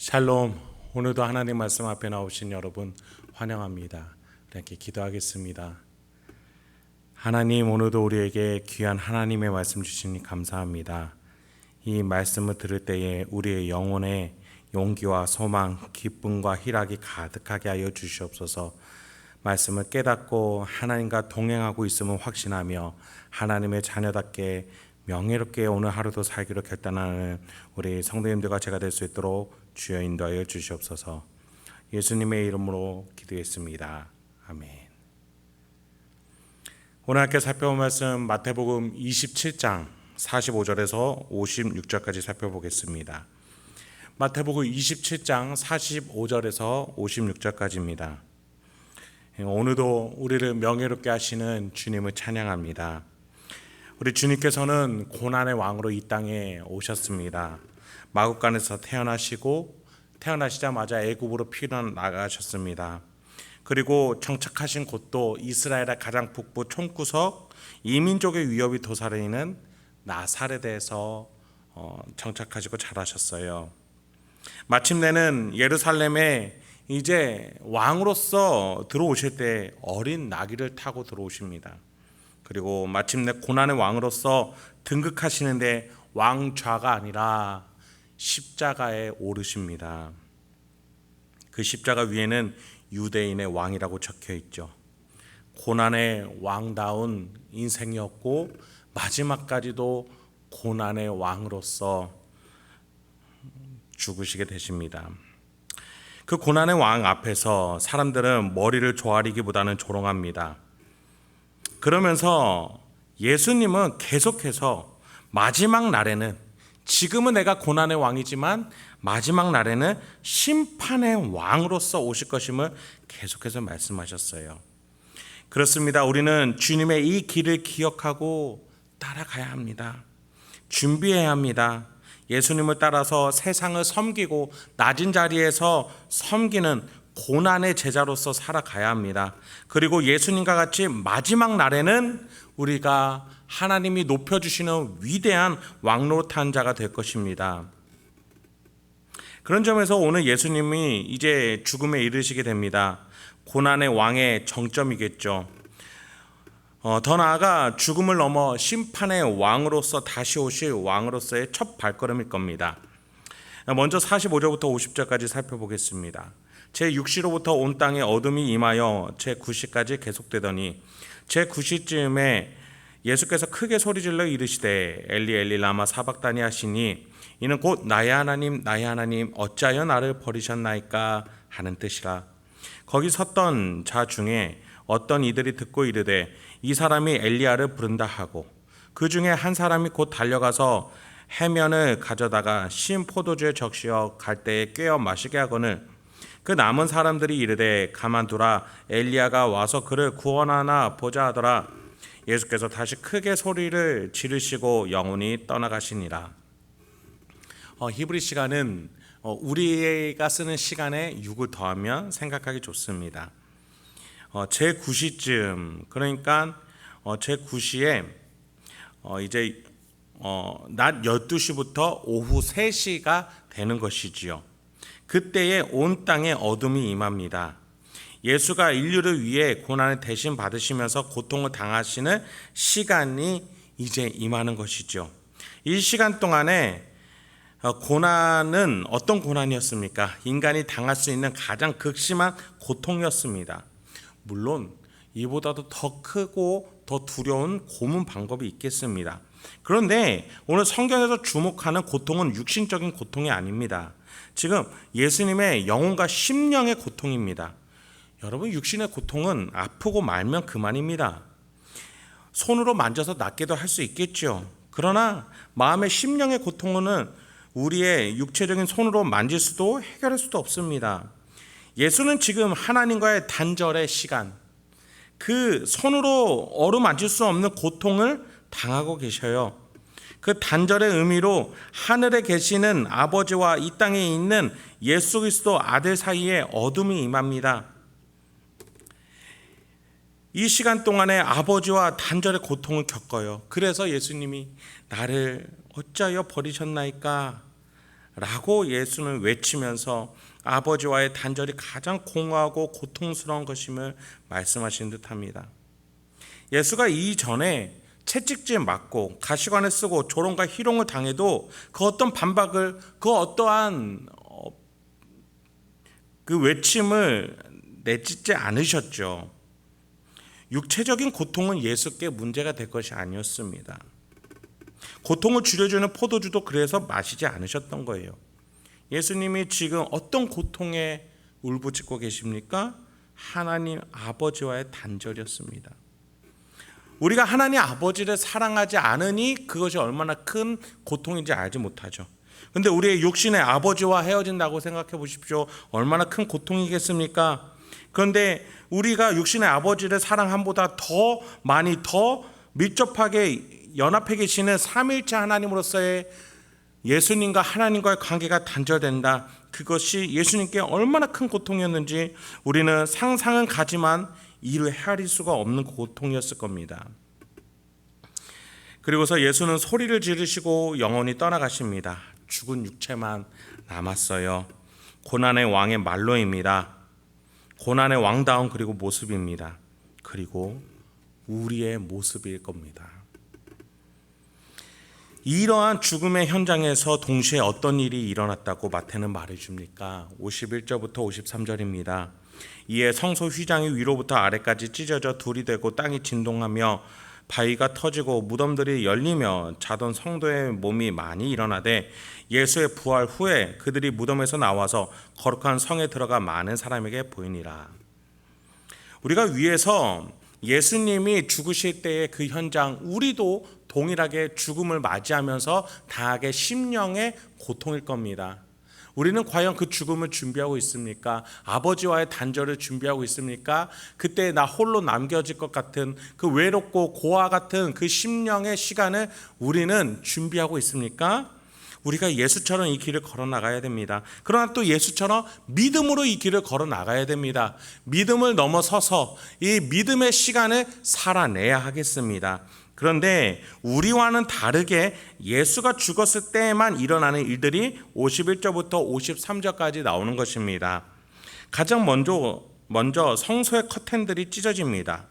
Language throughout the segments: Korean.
샬롬. 오늘도 하나님 말씀 앞에 나오신 여러분 환영합니다. 이렇게 기도하겠습니다. 하나님, 오늘도 우리에게 귀한 하나님의 말씀 주시니 감사합니다. 이 말씀을 들을 때에 우리의 영혼에 용기와 소망, 기쁨과 희락이 가득하게 하여 주시옵소서. 말씀을 깨닫고 하나님과 동행하고 있음을 확신하며 하나님의 자녀답게 명예롭게 오늘 하루도 살기로 결단하는 우리 성도님들과 제가 될 수 있도록 주여 인도하여 주시옵소서. 예수님의 이름으로 기도했습니다. 아멘. 오늘 함께 살펴볼 말씀 마태복음 27장 45절에서 56절까지 살펴보겠습니다. 마태복음 27장 45절에서 56절까지입니다. 오늘도 우리를 명예롭게 하시는 주님을 찬양합니다. 우리 주님께서는 고난의 왕으로 이 땅에 오셨습니다. 마국간에서 태어나시고 태어나시자마자 애굽으로 피난나가셨습니다. 그리고 정착하신 곳도 이스라엘의 가장 북부 총구석 이민족의 위협이 도사리는 나사렛에서 정착하시고 자라셨어요. 마침내는 예루살렘에 이제 왕으로서 들어오실 때 어린 나귀를 타고 들어오십니다. 그리고 마침내 고난의 왕으로서 등극하시는데 왕좌가 아니라 십자가에 오르십니다. 그 십자가 위에는 유대인의 왕이라고 적혀 있죠. 고난의 왕다운 인생이었고 마지막까지도 고난의 왕으로서 죽으시게 되십니다. 그 고난의 왕 앞에서 사람들은 머리를 조아리기보다는 조롱합니다. 그러면서 예수님은 계속해서 마지막 날에는, 지금은 내가 고난의 왕이지만 마지막 날에는 심판의 왕으로서 오실 것임을 계속해서 말씀하셨어요. 그렇습니다. 우리는 주님의 이 길을 기억하고 따라가야 합니다. 준비해야 합니다. 예수님을 따라서 세상을 섬기고 낮은 자리에서 섬기는 고난의 제자로서 살아가야 합니다. 그리고 예수님과 같이 마지막 날에는 우리가 하나님이 높여주시는 위대한 왕노릇한 자가 될 것입니다. 그런 점에서 오늘 예수님이 이제 죽음에 이르시게 됩니다. 고난의 왕의 정점이겠죠. 더 나아가 죽음을 넘어 심판의 왕으로서 다시 오실 왕으로서의 첫 발걸음일 겁니다. 먼저 45절부터 50절까지 살펴보겠습니다. 제6시로부터 온 땅에 어둠이 임하여 제9시까지 계속되더니 제9시쯤에 예수께서 크게 소리질러 이르시되 엘리 엘리 라마 사박다니 하시니 이는 곧 나의 하나님 나의 하나님 어찌하여 나를 버리셨나이까 하는 뜻이라. 거기 섰던 자 중에 어떤 이들이 듣고 이르되 이 사람이 엘리야를 부른다 하고, 그 중에 한 사람이 곧 달려가서 해면을 가져다가 신 포도주에 적시어 갈대에 꿰어 마시게 하거늘 그 남은 사람들이 이르되 가만두라, 엘리야가 와서 그를 구원하나 보자 하더라. 예수께서 다시 크게 소리를 지르시고 영원히 떠나가시니라. 히브리 시간은 우리가 쓰는 시간에 6을 더하면 생각하기 좋습니다. 제9시쯤, 그러니까 제9시에 이제 낮 12시부터 오후 3시가 되는 것이지요. 그때에 온 땅에 어둠이 임합니다. 예수가 인류를 위해 고난을 대신 받으시면서 고통을 당하시는 시간이 이제 임하는 것이죠. 이 시간 동안에 고난은 어떤 고난이었습니까? 인간이 당할 수 있는 가장 극심한 고통이었습니다. 물론 이보다도 더 크고 더 두려운 고문 방법이 있겠습니다. 그런데 오늘 성경에서 주목하는 고통은 육신적인 고통이 아닙니다. 지금 예수님의 영혼과 심령의 고통입니다. 여러분, 육신의 고통은 아프고 말면 그만입니다. 손으로 만져서 낫게도 할 수 있겠죠. 그러나 마음의 심령의 고통은 우리의 육체적인 손으로 만질 수도 해결할 수도 없습니다. 예수는 지금 하나님과의 단절의 시간, 그 손으로 어루만질 수 없는 고통을 당하고 계셔요. 그 단절의 의미로 하늘에 계시는 아버지와 이 땅에 있는 예수 그리스도 아들 사이에 어둠이 임합니다. 이 시간 동안에 아버지와 단절의 고통을 겪어요. 그래서 예수님이 나를 어찌하여 버리셨나이까 라고 예수는 외치면서 아버지와의 단절이 가장 공허하고 고통스러운 것임을 말씀하신 듯합니다. 예수가 이전에 채찍질 맞고 가시관을 쓰고 조롱과 희롱을 당해도 그 어떤 반박을, 그 어떠한 그 외침을 내찢지 않으셨죠. 육체적인 고통은 예수께 문제가 될 것이 아니었습니다. 고통을 줄여주는 포도주도 그래서 마시지 않으셨던 거예요. 예수님이 지금 어떤 고통에 울부짖고 계십니까? 하나님 아버지와의 단절이었습니다. 우리가 하나님 아버지를 사랑하지 않으니 그것이 얼마나 큰 고통인지 알지 못하죠. 근데 우리의 육신의 아버지와 헤어진다고 생각해 보십시오. 얼마나 큰 고통이겠습니까? 그런데 우리가 육신의 아버지를 사랑함보다 더 많이 더 밀접하게 연합해 계시는 삼위일체 하나님으로서의 예수님과 하나님과의 관계가 단절된다. 그것이 예수님께 얼마나 큰 고통이었는지 우리는 상상은 가지만 이를 헤아릴 수가 없는 고통이었을 겁니다. 그리고서 예수는 소리를 지르시고 영원히 떠나가십니다. 죽은 육체만 남았어요. 고난의 왕의 말로입니다. 고난의 왕다운 그리고 모습입니다. 그리고 우리의 모습일 겁니다. 이러한 죽음의 현장에서 동시에 어떤 일이 일어났다고 마태는 말해줍니까? 51절부터 53절입니다. 이에 성소 휘장이 위로부터 아래까지 찢어져 둘이 되고 땅이 진동하며 바위가 터지고 무덤들이 열리며 자던 성도의 몸이 많이 일어나되 예수의 부활 후에 그들이 무덤에서 나와서 거룩한 성에 들어가 많은 사람에게 보이니라. 우리가 위에서 예수님이 죽으실 때의 그 현장, 우리도 동일하게 죽음을 맞이하면서 다하게 심령의 고통일 겁니다. 우리는 과연 그 죽음을 준비하고 있습니까? 아버지와의 단절을 준비하고 있습니까? 그때 나 홀로 남겨질 것 같은 그 외롭고 고아 같은 그 심령의 시간을 우리는 준비하고 있습니까? 우리가 예수처럼 이 길을 걸어 나가야 됩니다. 그러나 또 예수처럼 믿음으로 이 길을 걸어 나가야 됩니다. 믿음을 넘어서서 이 믿음의 시간을 살아내야 하겠습니다. 그런데 우리와는 다르게 예수가 죽었을 때에만 일어나는 일들이 51절부터 53절까지 나오는 것입니다. 가장 먼저 성소의 커튼들이 찢어집니다.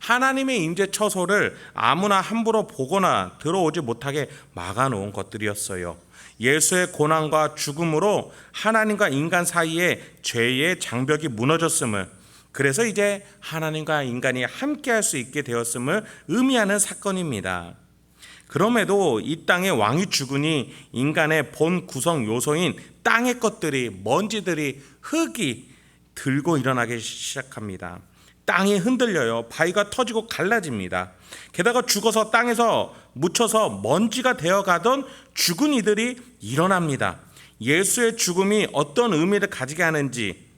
하나님의 임재 처소를 아무나 함부로 보거나 들어오지 못하게 막아놓은 것들이었어요. 예수의 고난과 죽음으로 하나님과 인간 사이에 죄의 장벽이 무너졌음을, 그래서 이제 하나님과 인간이 함께할 수 있게 되었음을 의미하는 사건입니다. 그럼에도 이 땅의 왕이 죽으니 인간의 본 구성 요소인 땅의 것들이, 먼지들이, 흙이 들고 일어나기 시작합니다. 땅이 흔들려요. 바위가 터지고 갈라집니다. 게다가 죽어서 땅에서 묻혀서 먼지가 되어가던 죽은 이들이 일어납니다. 예수의 죽음이 어떤 의미를 가지게 하는지,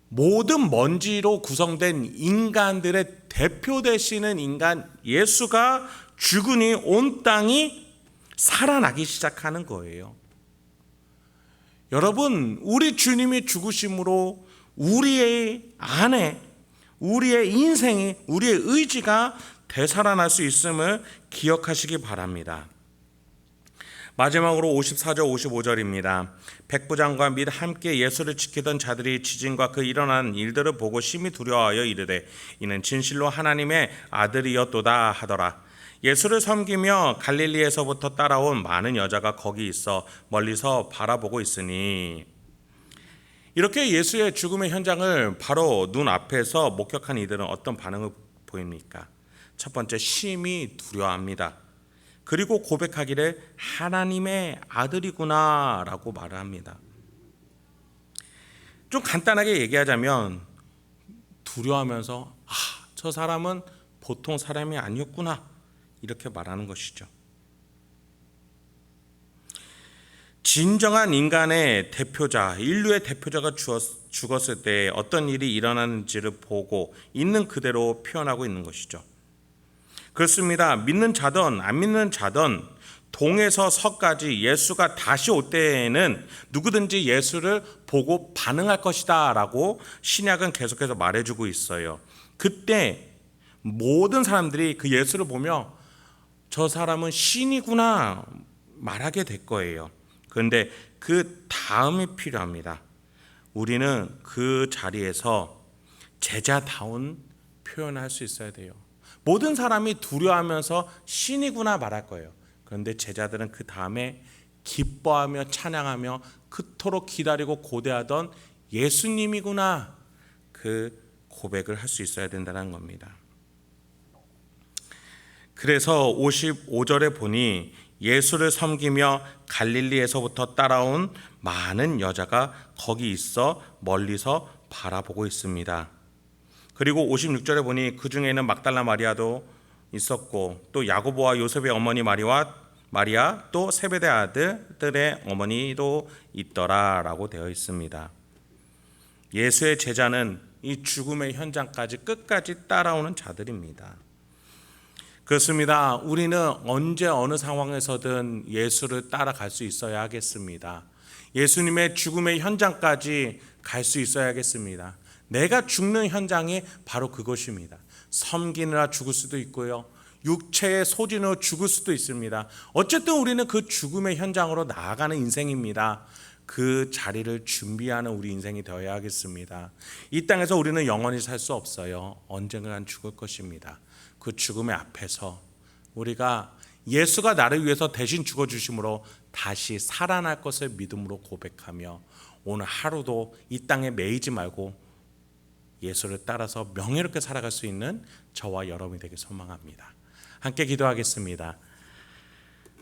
모든 먼지로 구성된 인간들의 대표 되시는 인간 예수가 죽으니 온 땅이 살아나기 시작하는 거예요. 여러분, 우리 주님이 죽으심으로 우리의 안에, 우리의 인생이, 우리의 의지가 되살아날 수 있음을 기억하시기 바랍니다. 마지막으로 54절 55절입니다. 백부장과 및 함께 예수를 지키던 자들이 지진과 그 일어난 일들을 보고 심히 두려워하여 이르되 이는 진실로 하나님의 아들이었도다 하더라. 예수를 섬기며 갈릴리에서부터 따라온 많은 여자가 거기 있어 멀리서 바라보고 있으니. 이렇게 예수의 죽음의 현장을 바로 눈앞에서 목격한 이들은 어떤 반응을 보입니까? 첫 번째, 심히 두려워합니다. 그리고 고백하기를 하나님의 아들이구나 라고 말을 합니다. 좀 간단하게 얘기하자면 두려워하면서 저 사람은 보통 사람이 아니었구나 이렇게 말하는 것이죠. 진정한 인간의 대표자, 인류의 대표자가 죽었을 때 어떤 일이 일어나는지를 보고 있는 그대로 표현하고 있는 것이죠. 그렇습니다. 믿는 자든 안 믿는 자든 동에서 서까지 예수가 다시 올 때에는 누구든지 예수를 보고 반응할 것이다 라고 신약은 계속해서 말해주고 있어요. 그때 모든 사람들이 그 예수를 보며 저 사람은 신이구나 말하게 될 거예요. 그런데 그 다음이 필요합니다. 우리는 그 자리에서 제자다운 표현을 할 수 있어야 돼요. 모든 사람이 두려워하면서 신이구나 말할 거예요. 그런데 제자들은 그 다음에 기뻐하며 찬양하며 그토록 기다리고 고대하던 예수님이구나, 그 고백을 할 수 있어야 된다는 겁니다. 그래서 55절에 보니 예수를 섬기며 갈릴리에서부터 따라온 많은 여자가 거기 있어 멀리서 바라보고 있습니다. 그리고 56절에 보니 그 중에는 막달라 마리아도 있었고 또 야고보와 요셉의 어머니 마리아 또 세베대 아들들의 어머니도 있더라라고 되어 있습니다. 예수의 제자는 이 죽음의 현장까지 끝까지 따라오는 자들입니다. 그렇습니다. 우리는 언제 어느 상황에서든 예수를 따라갈 수 있어야 하겠습니다. 예수님의 죽음의 현장까지 갈 수 있어야겠습니다. 내가 죽는 현장이 바로 그것입니다. 섬기느라 죽을 수도 있고요, 육체의 소진으로 죽을 수도 있습니다. 어쨌든 우리는 그 죽음의 현장으로 나아가는 인생입니다. 그 자리를 준비하는 우리 인생이 되어야 하겠습니다. 이 땅에서 우리는 영원히 살 수 없어요. 언젠간 죽을 것입니다. 그 죽음의 앞에서 우리가 예수가 나를 위해서 대신 죽어주심으로 다시 살아날 것을 믿음으로 고백하며 오늘 하루도 이 땅에 매이지 말고 예수를 따라서 명예롭게 살아갈 수 있는 저와 여러분이 되길 소망합니다. 함께 기도하겠습니다.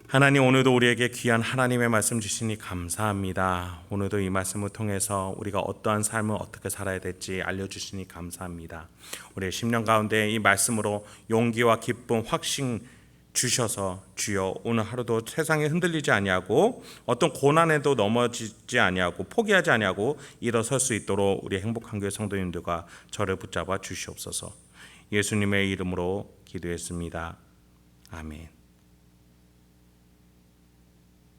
하나님, 오늘도 우리에게 귀한 하나님의 말씀 주시니 감사합니다. 오늘도 이 말씀을 통해서 우리가 어떠한 삶을 어떻게 살아야 될지 알려주시니 감사합니다. 우리의 10년 가운데 이 말씀으로 용기와 기쁨, 확신 주셔서 주여 오늘 하루도 세상에 흔들리지 아니하고 어떤 고난에도 넘어지지 아니하고 포기하지 아니하고 일어설 수 있도록 우리 행복한 교회 성도님들과 저를 붙잡아 주시옵소서. 예수님의 이름으로 기도했습니다. 아멘.